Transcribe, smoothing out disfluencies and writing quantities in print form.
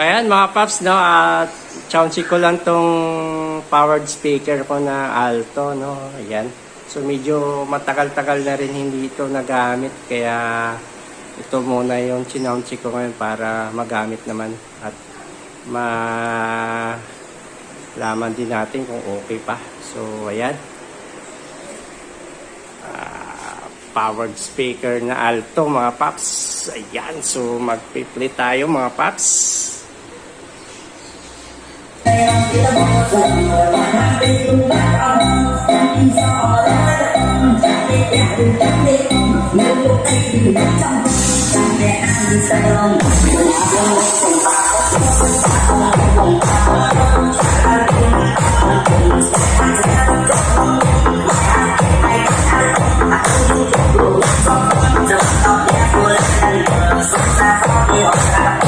Ayan mga paps, no, at chounchi ko lang tong powered speaker ko na Alto, no. Ayan. So medyo matagal-tagal na rin hindi ito nagamit, kaya ito muna yung chinounchi ko ngayon para magamit naman at malaman din natin kung okay pa. So ayan. Powered speaker na Alto mga paps. Ayan. So magpi-play tayo mga paps.